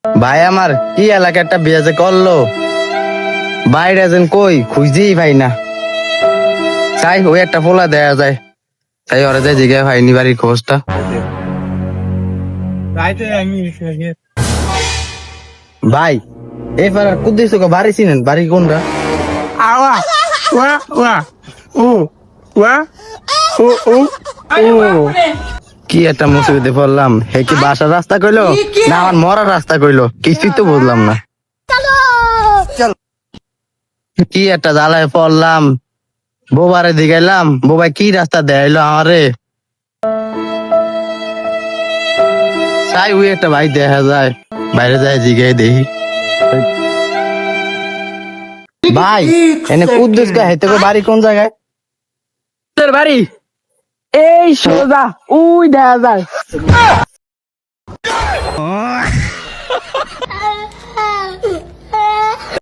ভাই আমার কি এলাকা একটা বিয়ে যে করলো, বাইরে যেন কই খুঁজেই ভাই না। চাই ওই একটা পোলা দেয়া যায়, তাই ওরা যায় জিজ্ঞাসা হয়নি বাড়ির খোঁজটা। ভাই এই পাড়ার কুদ্দিস বাড়ি চিনেন? বাড়ি কোনটা? আওয়া ওয়া ওয়া ও ওয়া ও ও ও কি একটা মুসিবতে পড়লাম। হে কি বাসার রাস্তা কইলো না আমার মরার রাস্তা কইলো, কিছুই তো বুঝলাম না। কি একটা জ্বালায় পড়লাম। বোবারে দিগাইলাম, বোবাই কি রাস্তা দেখাইলো আমারে। চাই ওই একটা ভাই দেখা যায়, বাইরে যায় জিগাই দেখি। ভাই এনে কুদ্দুস গা হেতে বাড়ি কোন জায়গায়? তোর বাড়ি এই সোজা ওই দেখা যায়।